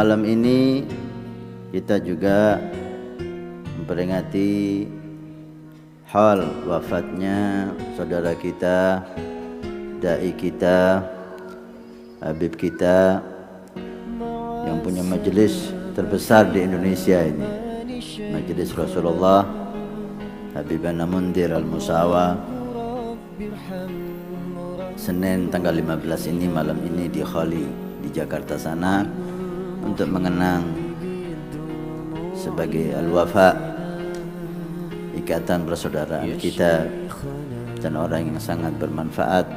Malam ini kita juga memperingati hal wafatnya saudara kita, dai kita, habib kita yang punya majelis terbesar di Indonesia ini, Majelis Rasulullah Habibana Mundir Al-Musawa. Senin tanggal 15 ini, malam ini di Khali di Jakarta sana, untuk mengenang sebagai al-wafa, ikatan persaudaraan kita, dan orang yang sangat bermanfaat.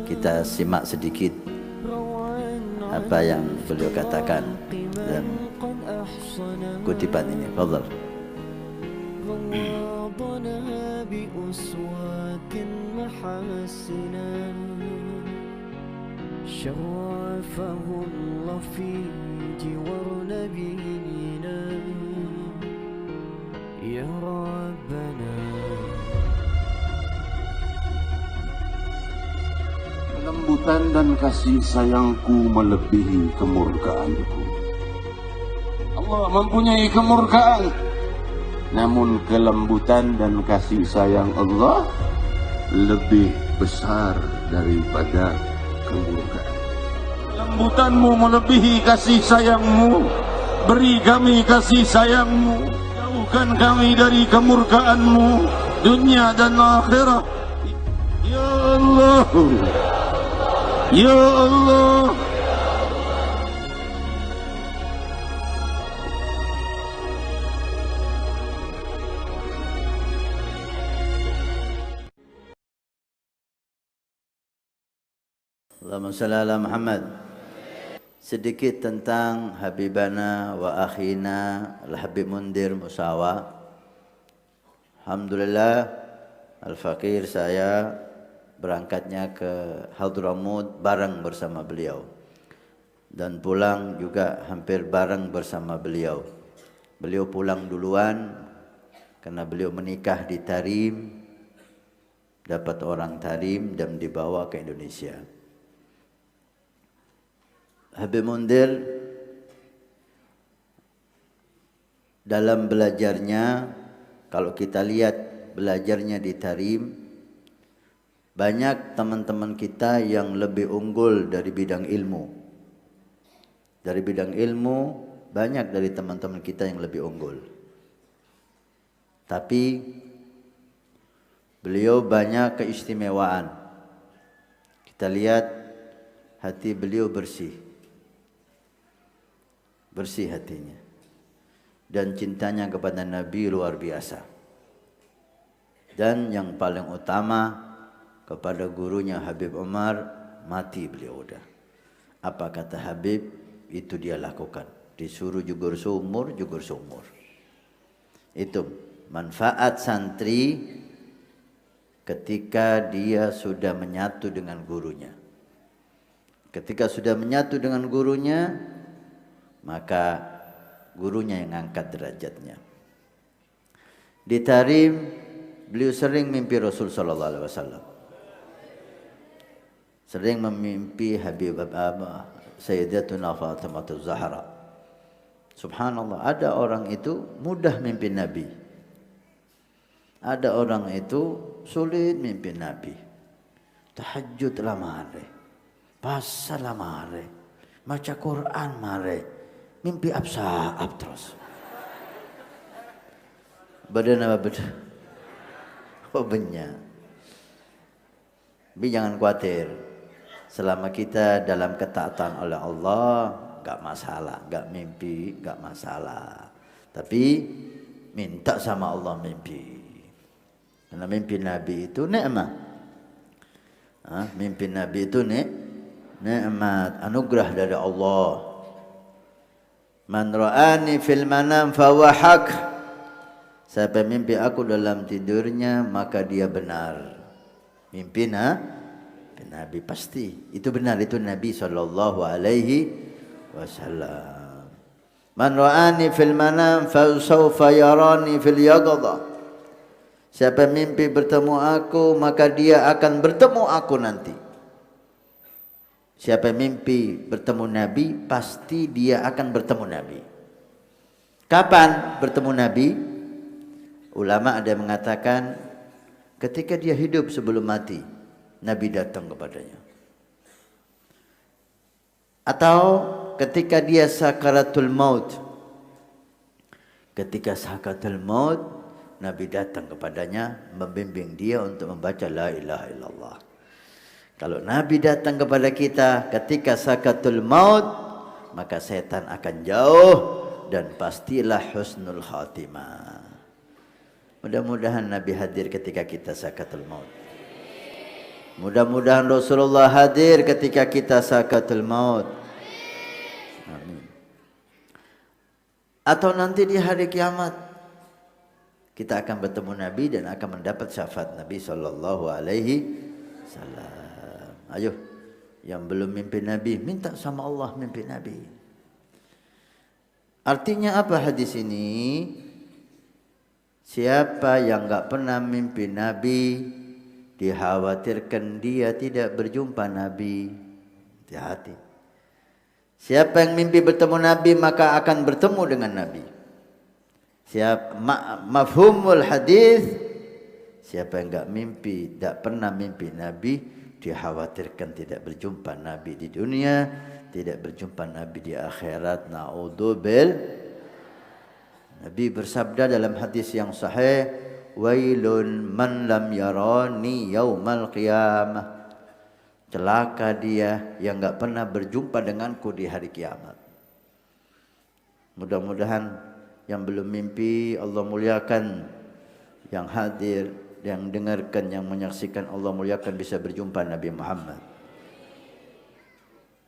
Kita simak sedikit apa yang beliau katakan dan kutipan ini. Fadhal. شرفه الله في جوار نبينا يا ربنا. Kelembutan dan kasih sayangku melebihi kemurkaanku. Allah mempunyai kemurkaan, namun kelembutan dan kasih sayang Allah lebih besar daripada kemurkaan. Kelembutanmu melebihi kasih sayangmu. Beri kami kasih sayangmu, jauhkan kami dari kemurkaanmu dunia dan akhirat. Ya Allah, Ya Allah. Allahumma shalli ala Muhammad. Sedikit tentang Habibana wa akhina Al-Habib Mundir Musawa. Alhamdulillah, Al-Fakir saya berangkatnya ke Hadramut bareng bersama beliau, dan pulang juga hampir bareng bersama beliau. Beliau pulang duluan karena beliau menikah di Tarim, dapat orang Tarim dan dibawa ke Indonesia. Habib Mundir dalam belajarnya, kalau kita lihat belajarnya di Tarim, banyak teman-teman kita yang lebih unggul dari bidang ilmu. Dari bidang ilmu, banyak dari teman-teman kita yang lebih unggul. Tapi beliau banyak keistimewaan. Kita lihat hati beliau bersih. Bersih hatinya. Dan cintanya kepada Nabi luar biasa. Dan yang paling utama, kepada gurunya Habib Umar, mati beliau udah. Apa kata Habib, itu dia lakukan. Disuruh jugur sumur, jugur sumur. Itu manfaat santri ketika dia sudah menyatu dengan gurunya. Ketika sudah menyatu dengan gurunya, maka gurunya yang angkat derajatnya. Di Tarim, beliau sering mimpi Rasul sallallahu alaihi wasallam. Sering memimpi Habib Sayyidatuna Fatimah Az-Zahra. Subhanallah, ada orang itu mudah mimpi Nabi. Ada orang itu sulit mimpi Nabi. Tahajud lah mare, puasa lah mare, baca Quran mare, mimpi absaab terus. Badan apa badan? Oh banyak. Tapi jangan khawatir. Selama kita dalam ketaatan oleh Allah, gak masalah. Gak mimpi, gak masalah. Tapi minta sama Allah mimpi. Karena mimpi Nabi itu nikmat. Mimpi Nabi itu nikmat, anugerah dari Allah. Man ra'ani fil manam fahuwa haq. Siapa mimpi aku dalam tidurnya, maka dia benar. Mimpi Nabi pasti itu benar, itu Nabi sallallahu alaihi wasallam. Man ra'ani fil manam fa sawfa yarani fil yaqadha. Siapa mimpi bertemu aku, maka dia akan bertemu aku nanti. Siapa yang mimpi bertemu Nabi, pasti dia akan bertemu Nabi. Kapan bertemu Nabi? Ulama ada yang mengatakan ketika dia hidup sebelum mati, Nabi datang kepadanya. Atau ketika dia sakaratul maut. Ketika sakaratul maut, Nabi datang kepadanya, membimbing dia untuk membaca la ilaha illallah. Kalau Nabi datang kepada kita ketika sakaratul maut, maka setan akan jauh dan pastilah husnul khatimah. Mudah-mudahan Nabi hadir ketika kita sakaratul maut. Mudah-mudahan Rasulullah hadir ketika kita sakaratul maut. Amin. Atau nanti di hari kiamat kita akan bertemu Nabi dan akan mendapat syafaat Nabi sallallahu alaihi wasallam. Ayo, yang belum mimpi Nabi, minta sama Allah mimpi Nabi. Artinya apa hadis ini? Siapa yang enggak pernah mimpi Nabi, dikhawatirkan dia tidak berjumpa Nabi. Hati-hati. Siapa yang mimpi bertemu Nabi, maka akan bertemu dengan Nabi. Mafhumul hadis, siapa yang enggak mimpi, tidak pernah mimpi Nabi, dikhawatirkan tidak berjumpa Nabi di dunia, tidak berjumpa Nabi di akhirat. Na'udzubil. Nabi bersabda dalam hadis yang sahih, wailun man lam yarani yaumal qiyamah. Celaka dia yang enggak pernah berjumpa denganku di hari kiamat. Mudah-mudahan yang belum mimpi Allah muliakan, yang hadir, yang dengarkan, yang menyaksikan Allah muliakan bisa berjumpa Nabi Muhammad.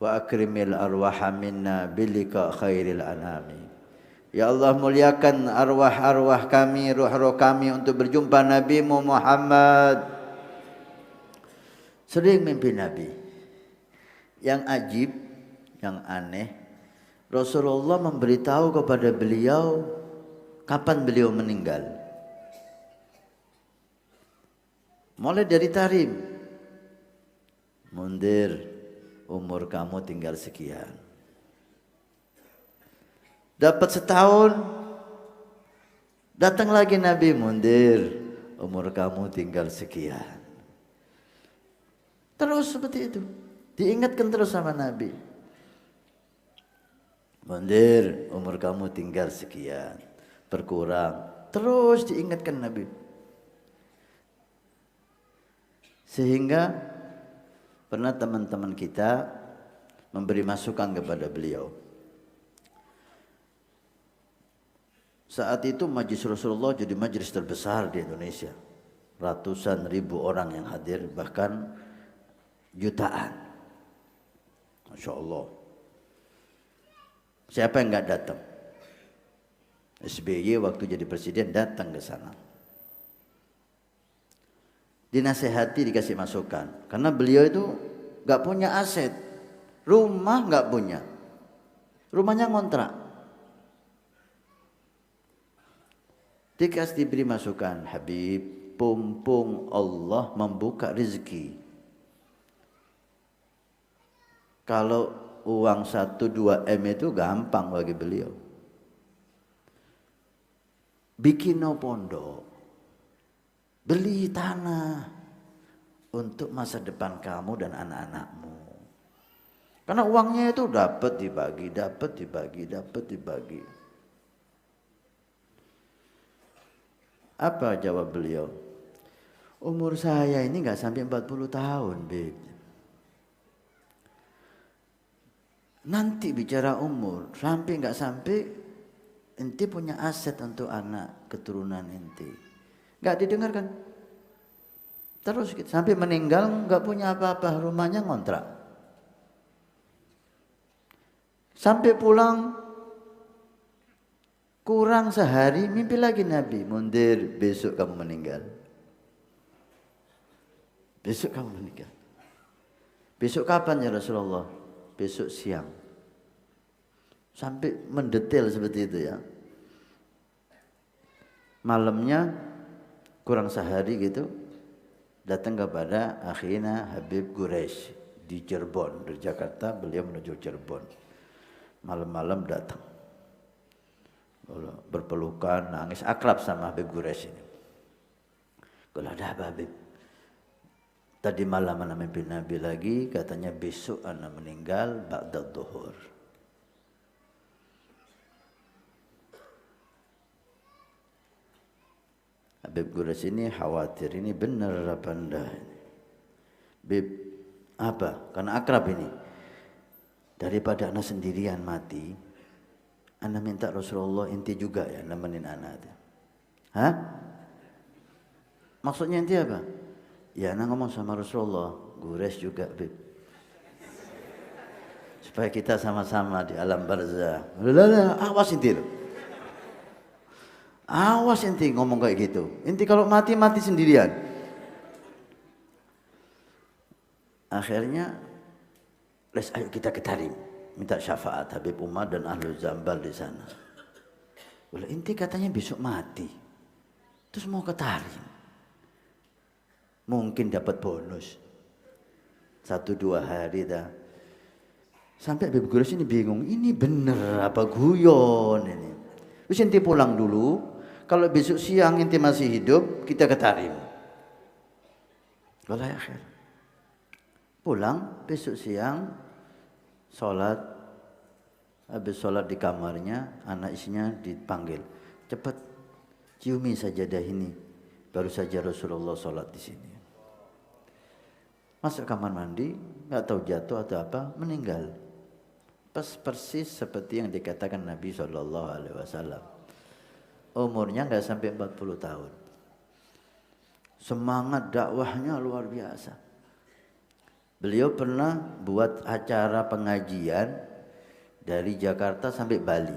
Wa akrimil arwaha minna bilika khairil anami. Ya Allah muliakan arwah-arwah kami, ruh-ruh kami untuk berjumpa Nabi Muhammad. Sering mimpi Nabi. Yang ajib, yang aneh, Rasulullah memberitahu kepada beliau kapan beliau meninggal. Mulai dari tarim, mundir, umur kamu tinggal sekian. Dapat setahun, datang lagi Nabi, mundir, umur kamu tinggal sekian. Terus seperti itu, diingatkan terus sama Nabi. Mundir, umur kamu tinggal sekian, berkurang, terus diingatkan Nabi. Sehingga pernah teman-teman kita memberi masukan kepada beliau. Saat itu Majlis Rasulullah jadi majlis terbesar di Indonesia. Ratusan ribu orang yang hadir, bahkan jutaan. Masya Allah. Siapa yang enggak datang? SBY waktu jadi presiden datang ke sana. Dinasehati, dikasih masukan. Karena beliau itu enggak punya aset. Rumah enggak punya. Rumahnya ngontrak. Diberi masukan, Habib, pumpung Allah membuka rezeki. Kalau uang 1-2 M itu gampang bagi beliau. Bikin pondok, beli tanah untuk masa depan kamu dan anak-anakmu. Karena uangnya itu dapat dibagi. Apa jawab beliau? Umur saya ini enggak sampai 40 tahun, Beb. Nanti bicara umur, sampai enggak sampai ente punya aset untuk anak keturunan ente. Enggak didengarkan. Terus sampai meninggal enggak punya apa-apa, rumahnya ngontrak. Sampai pulang kurang sehari, mimpi lagi Nabi, mundir, besok kamu meninggal. Besok kamu meninggal. Besok kapan ya Rasulullah? Besok siang. Sampai mendetail seperti itu ya. Malamnya kurang sehari gitu, datang kepada akhina Habib Quraisy di Cirebon, dari Jakarta beliau menuju Cirebon. Malam-malam datang, berpelukan, nangis, akrab sama Habib Quraisy ini. Kalau ada apa Habib? Tadi malam ana mimpi Nabi lagi, katanya besok ana meninggal ba'da dhuhur. Habib Quraisy ini khawatir, ini benar apa enggak ini? Bib, apa? Karena akrab ini. Daripada ana sendirian mati, ana minta Rasulullah inti juga ya nemenin ana. Hah? Maksudnya inti apa? Ya ana ngomong sama Rasulullah, Quraisy juga Bib. Supaya kita sama-sama di alam barzah. Awas inti loh. Awas inti ngomong kayak gitu. Inti kalau mati sendirian. Akhirnya, ayo kita ke Tarim, minta syafaat Habib Umar dan Ahlul Zambal di sana. Boleh inti katanya besok mati, terus mau ke Tarim, mungkin dapat bonus 1-2 hari dah. Sampai Habib Quraisy ini bingung, ini bener apa guyon ini? Terus inti pulang dulu. Kalau besok siang inti masih hidup, kita ke Tarim. Wallahi akhir. Pulang besok siang, sholat, habis sholat di kamarnya, anak isinya dipanggil, cepat ciumi sajadah ini, baru saja Rasulullah sholat di sini. Masuk kamar mandi, nggak tahu jatuh atau apa, meninggal. Persis seperti yang dikatakan Nabi SAW. Umurnya nggak sampai 40 tahun. Semangat dakwahnya luar biasa. Beliau pernah buat acara pengajian dari Jakarta sampai Bali.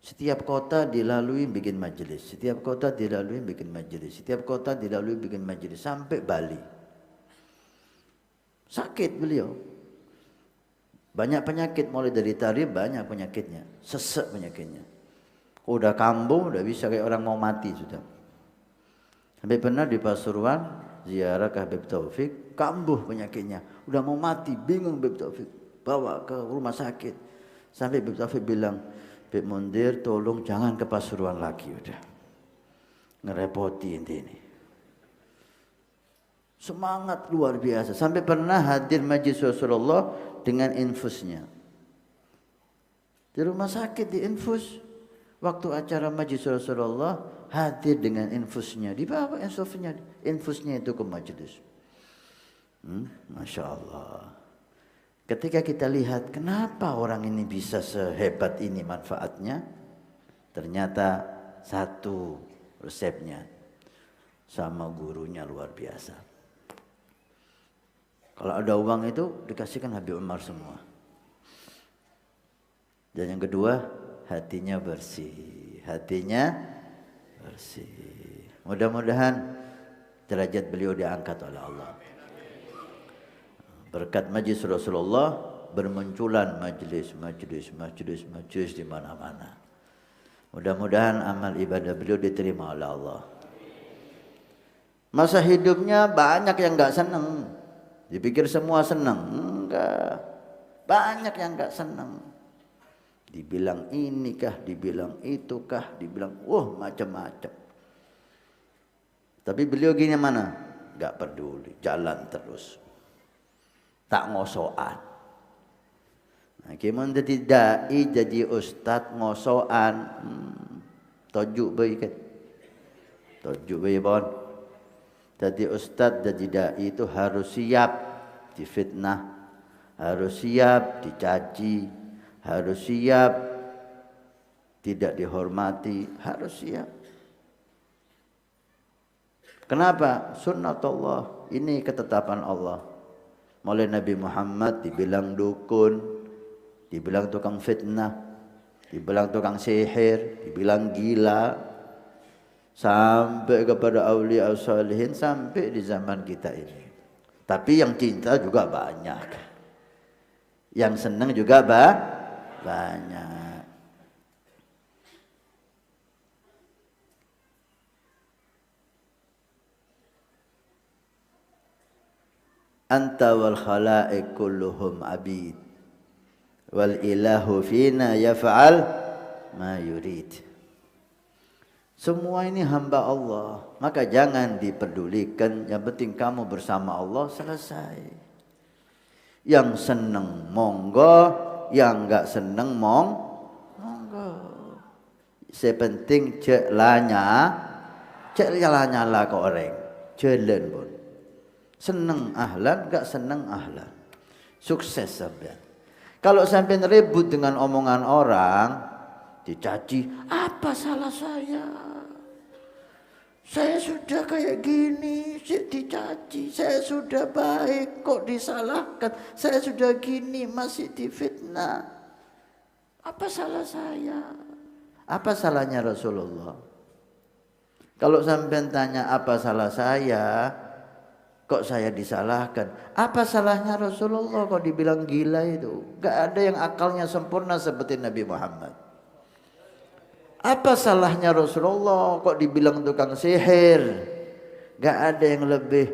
Setiap kota dilalui bikin majelis, setiap kota dilalui bikin majelis, setiap kota dilalui bikin majelis sampai Bali. Sakit beliau. Banyak penyakit, mulai dari Tarim banyak penyakitnya, sesek penyakitnya. Udah kambuh, udah bisa kayak orang mau mati sudah. Sampai pernah di Pasuruan ziarah ke Habib Taufik, kambuh penyakitnya, udah mau mati, bingung Habib Taufik, bawa ke rumah sakit. Sampai Habib Taufik bilang, Habib Mundir tolong jangan ke Pasuruan lagi, udah ngerepoti ini. Semangat luar biasa. Sampai pernah hadir majlis Rasulullah dengan infusnya. Di rumah sakit di infus. Waktu acara majlis Rasulullah hadir dengan infusnya. Dibawa infusnya itu ke majlis. Masya Allah. Ketika kita lihat kenapa orang ini bisa sehebat ini manfaatnya. Ternyata satu resepnya. Sama gurunya luar biasa. Kalau ada uang itu dikasihkan Habib Umar semua. Dan yang kedua, hatinya bersih. Hatinya bersih. Mudah-mudahan derajat beliau diangkat oleh Allah. Berkat majlis Rasulullah bermunculan majlis di mana-mana. Mudah-mudahan amal ibadah beliau diterima oleh Allah. Masa hidupnya banyak yang enggak senang. Dipikir semua senang, enggak. Banyak yang enggak senang. Dibilang ini kah, dibilang itu kah, dibilang macam-macam. Tapi beliau gini mana? Enggak peduli, jalan terus. Tak ngosokan. Nah, gimana jadi dai, jadi ustad ngosokan. Tojuk baik kan? Tojuk baik bon. Jadi ustad, jadi dai itu harus siap difitnah, harus siap dicaci, harus siap tidak dihormati, harus siap. Kenapa? Sunnatullah, ini ketetapan Allah. Mulai Nabi Muhammad dibilang dukun, dibilang tukang fitnah, dibilang tukang sihir, dibilang gila. Sampai kepada aulia salihin, sampai di zaman kita ini. Tapi yang cinta juga banyak. Yang senang juga banyak. anta wal khalaiq kulluhum abid wal ilahu fina yaf'al ma yurid. Semua ini hamba Allah, maka jangan diperdulikan, yang penting kamu bersama Allah, selesai. Yang seneng monggo, yang enggak seneng monggo. Sepenting cek lanya lah ke orang, jalan pun. Seneng ahlan, enggak seneng ahlan. Sukses sampean. Kalau sampai ribut dengan omongan orang, dicaci, apa salah saya? Saya sudah kayak gini, dicaci. Saya sudah baik, kok disalahkan? Saya sudah gini, masih difitnah. Apa salah saya? Apa salahnya Rasulullah? Kalau sampai tanya apa salah saya, kok saya disalahkan? Apa salahnya Rasulullah kok dibilang gila itu? Gak ada yang akalnya sempurna seperti Nabi Muhammad. Apa salahnya Rasulullah kok dibilang tukang sihir? Gak ada yang lebih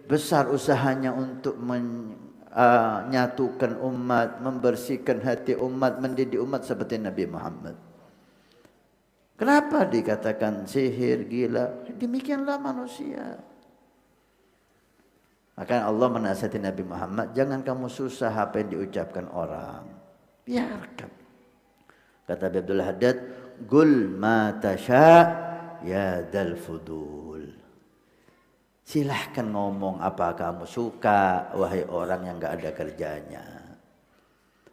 besar usahanya untuk menyatukan umat, membersihkan hati umat, mendidik umat seperti Nabi Muhammad. Kenapa dikatakan sihir, gila? Demikianlah manusia. Maka Allah menasihati Nabi Muhammad, jangan kamu susah apa yang diucapkan orang. Biarkan. Kata Abdul Haddad, Gul ma tasha ya dal fudul. Silahkan ngomong apa kamu suka, wahai orang yang gak ada kerjanya.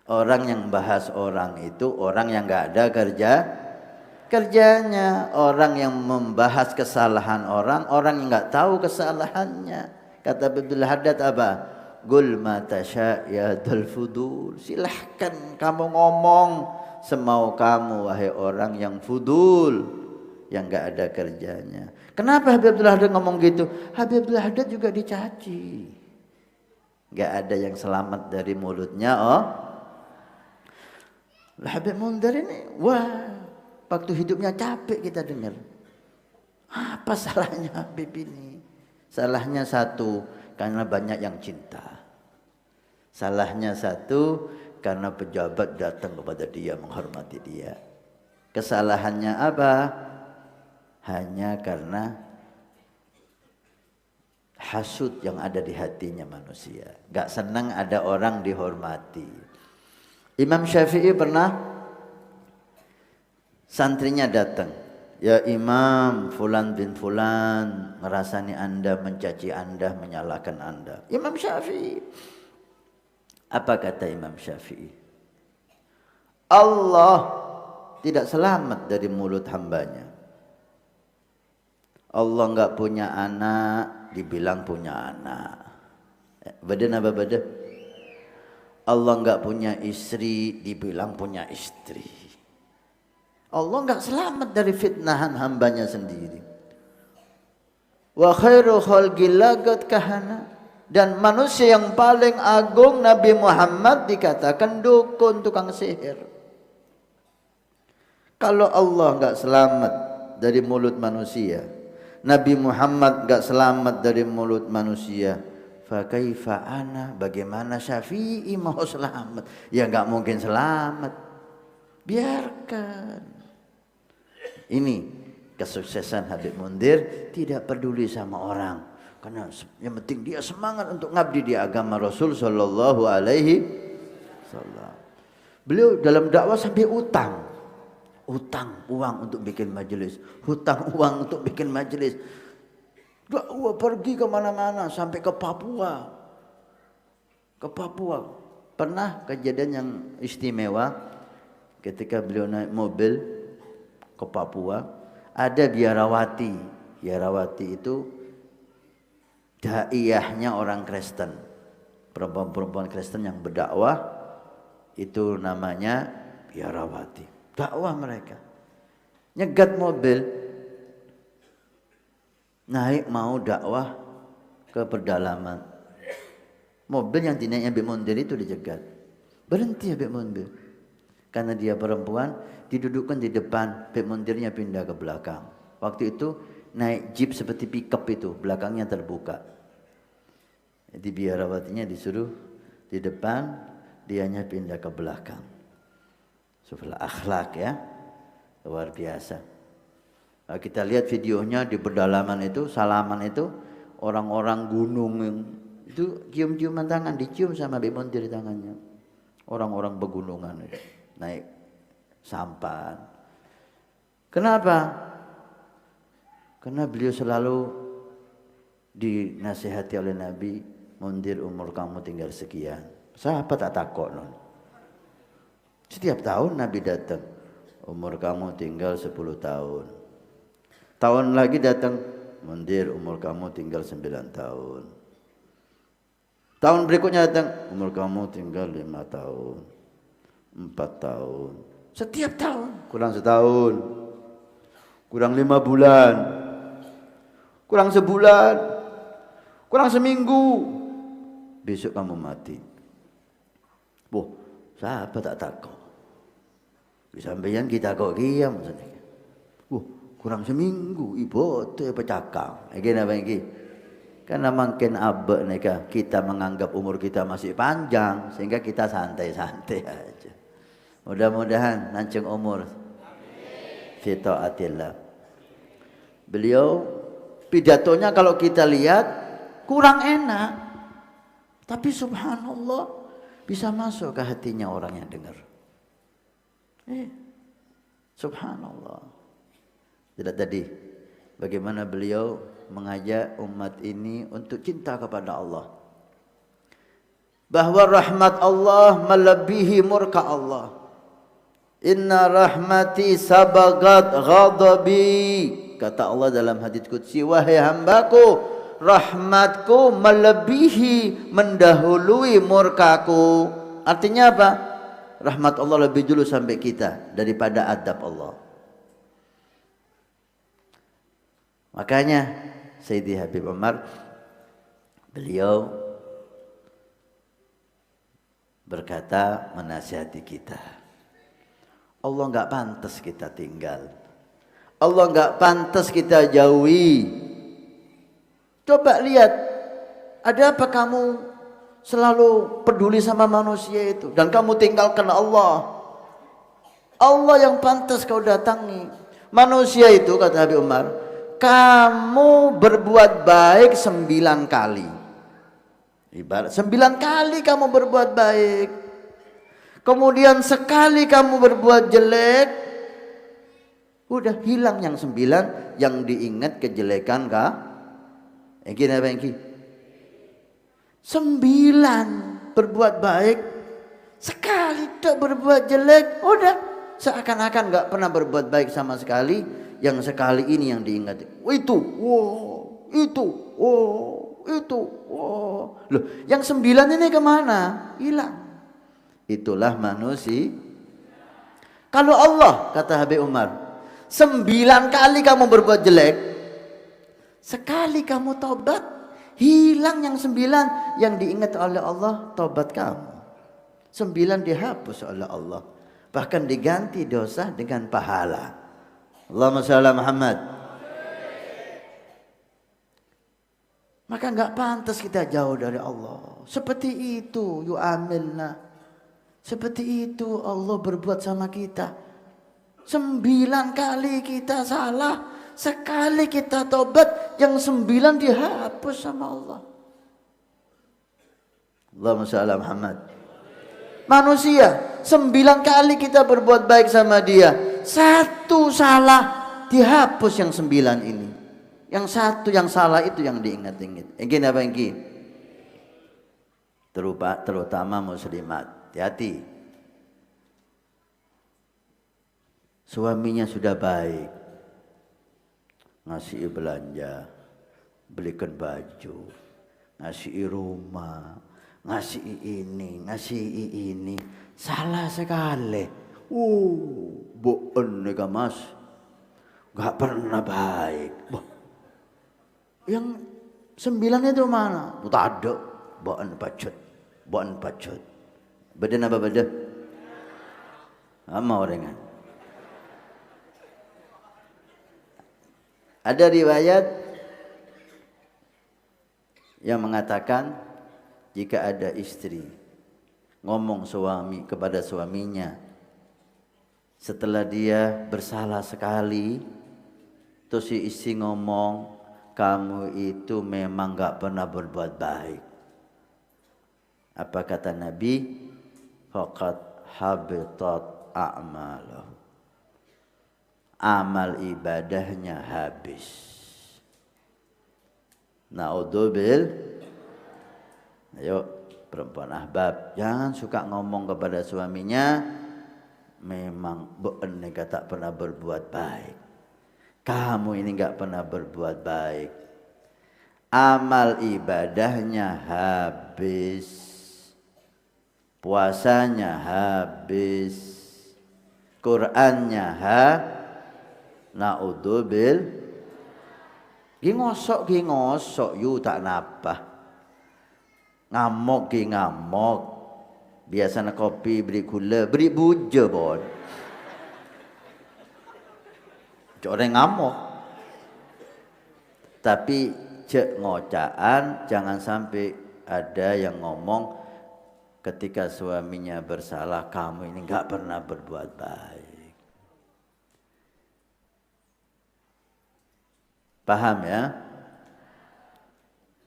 Orang yang bahas orang itu orang yang gak ada kerjanya. Orang yang membahas kesalahan orang yang gak tahu kesalahannya. Kata Abdul Haddad apa? Gul ma tasha ya dal fudul. Silahkan kamu ngomong semau kamu, wahai orang yang fudul, yang gak ada kerjanya. Kenapa Habib Abdul Haddad ngomong gitu? Habib Abdul Haddad juga dicaci. Gak ada yang selamat dari mulutnya. Habib Mundhir ini, wah, waktu hidupnya capek kita dengar. Apa salahnya Habib ini? Salahnya satu, karena banyak yang cinta. Salahnya satu, karena pejabat datang kepada dia, menghormati dia. Kesalahannya apa? Hanya karena hasud yang ada di hatinya manusia. Gak senang ada orang dihormati. Imam Syafi'i pernah santrinya datang. Ya Imam, fulan bin fulan ngerasani anda, mencaci anda, menyalahkan anda. Imam Syafi'i. Apa kata Imam Syafi'i? Allah tidak selamat dari mulut hambanya. Allah enggak punya anak, dibilang punya anak. Badan apa badan? Allah enggak punya istri, dibilang punya istri. Allah enggak selamat dari fitnahan hambanya sendiri. Wa khairu khalqillah qad kahana. Dan manusia yang paling agung Nabi Muhammad dikatakan dukun, tukang sihir. Kalau Allah enggak selamat dari mulut manusia, Nabi Muhammad enggak selamat dari mulut manusia, fa kaifa ana, bagaimana Syafi'i mau selamat? Ya enggak mungkin selamat. Biarkan. Ini kesuksesan Habib Mundhir, tidak peduli sama orang. Karena yang penting dia semangat untuk ngabdi di agama Rasul sallallahu alaihi wasallam. Beliau dalam dakwah sampai utang uang untuk bikin majelis, hutang uang untuk bikin majelis. Dakwah pergi kemana-mana sampai ke Papua. Pernah kejadian yang istimewa ketika beliau naik mobil ke Papua, ada biarawati. Biarawati itu daiyahnya orang Kristen, perempuan-perempuan Kristen yang berdakwah, itu namanya biarawati. Dakwah mereka, nyegat mobil, naik mau dakwah ke pedalaman. Mobil yang dinaiknya Habib Mundhir itu dijegat, berhenti Habib Mundhir, karena dia perempuan, didudukkan di depan, Habib Mundhirnya pindah ke belakang. Waktu itu naik jeep seperti pickup itu, belakangnya terbuka. Jadi biarawatinya disuruh di depan, dianya pindah ke belakang. Supaya akhlak ya, luar biasa. Nah, kita lihat videonya di pedalaman itu, salaman itu, orang-orang gunung yang itu cium-ciuman tangan, dicium sama Habib Muntir di tangannya. Orang-orang pegunungan itu, naik sampan. Kenapa? Karena beliau selalu dinasihati oleh Nabi, Muntir umur kamu tinggal sekian. Sahabat tak takut non. Setiap tahun Nabi datang, umur kamu tinggal 10 tahun. Tahun lagi datang, Muntir umur kamu tinggal 9 tahun. Tahun berikutnya datang, umur kamu tinggal 5 tahun, 4 tahun. Setiap tahun, kurang setahun, kurang 5 bulan, kurang sebulan, kurang seminggu, besok kamu mati. Wah, sahabat tak takut. Disampaikan kita kok kiam maksudnya. Kurang seminggu, ibu tu pecakang. Lagi apa lagi? Karena makin abek nika kita menganggap umur kita masih panjang sehingga kita santai-santai aja. Mudah-mudahan nanceng umur. Fi taatillah. Beliau pidatonya kalau kita lihat kurang enak. Tapi subhanallah bisa masuk ke hatinya orang yang dengar. Subhanallah. Tidak tadi bagaimana beliau mengajak umat ini untuk cinta kepada Allah. Bahwa rahmat Allah melebihi murka Allah. Inna rahmati sabagat ghadabi. Kata Allah dalam hadits qudsi, wahai hambaku, rahmatku melebihi, mendahului murkaku. Artinya apa? Rahmat Allah lebih dulu sampai kita daripada adab Allah. Makanya Sayyidi Habib Umar beliau berkata menasihati kita. Allah enggak pantas kita tinggal. Allah enggak pantas kita jauhi. Coba lihat, ada apa kamu selalu peduli sama manusia itu dan kamu tinggalkan Allah? Allah yang pantas kau datangi. Manusia itu kata Habib Umar, kamu berbuat baik 9 kali. Ibarat 9 kali kamu berbuat baik. Kemudian sekali kamu berbuat jelek, udah hilang yang 9, yang diingat kejelekan kah? Yang apa yang 9 berbuat baik, sekali tak berbuat jelek, udah seakan-akan nggak pernah berbuat baik sama sekali. Yang sekali ini yang diingat. Itu, wow, itu, wow, itu, wow. Loh, yang 9 ini kemana? Hilang. Itulah manusia. Kalau Allah, kata Habib Umar, 9 kali kamu berbuat jelek, sekali kamu taubat, hilang yang 9, yang diingat oleh Allah taubat kamu. 9 dihapus oleh Allah, bahkan diganti dosa dengan pahala. Allahumma shalli ala Muhammad. Maka enggak pantas kita jauh dari Allah. Seperti itu yu'amilna. Seperti itu Allah berbuat sama kita. 9 kali kita salah, sekali kita tobat, yang 9 dihapus sama Allah. Allahumma shalli ala Muhammad. Manusia 9 kali kita berbuat baik sama dia, 1 salah dihapus yang 9 ini. Yang 1 yang salah itu yang diingat-ingat. Ini apa ini? Terutama muslimat, hati-hati. Suaminya sudah baik, ngasih belanja, belikan baju, ngasih rumah, ngasih ini, salah sekali. Boen nih mas, nggak pernah baik. Yang 9 itu mana? Tak ada. Boen pacut. Badan apa badan? Sama orang. Ada riwayat yang mengatakan jika ada istri ngomong suami kepada suaminya setelah dia bersalah sekali, terus si istri ngomong, kamu itu memang gak pernah berbuat baik. Apa kata Nabi? Faqad habitat a'maluh. Amal ibadahnya habis. Naudzubil. Ayo perempuan ahbab, jangan suka ngomong kepada suaminya, memang ene tak pernah berbuat baik. Kamu ini enggak pernah berbuat baik. Amal ibadahnya habis. Puasanya habis. Qur'annya naudzubil. Ngosok yu tak napa. Ngamok ngamok. Biasanya kopi beri gula, beri buja bon. Orang ngamuk. Tapi cek ngocaan, jangan sampai ada yang ngomong ketika suaminya bersalah, kamu ini enggak pernah berbuat baik. Paham ya?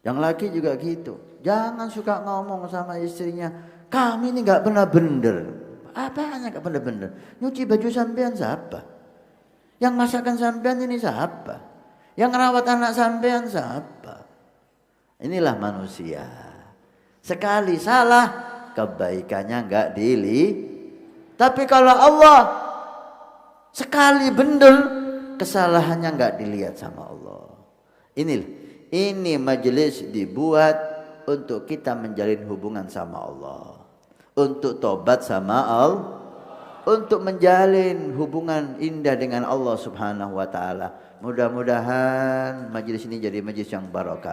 Yang laki juga gitu. Jangan suka ngomong sama istrinya, kami ini enggak pernah bener. Apanya enggak pernah bener? Nyuci baju sampean siapa? Yang masakan sampean ini siapa? Yang rawat anak sampean siapa? Inilah manusia. Sekali salah, kebaikannya enggak tapi kalau Allah sekali bener, kesalahannya enggak dilihat sama Allah. Ini majelis dibuat untuk kita menjalin hubungan sama Allah, untuk tobat sama Allah, untuk menjalin hubungan indah dengan Allah Subhanahu wa taala. Mudah-mudahan majelis ini jadi majelis yang barokah.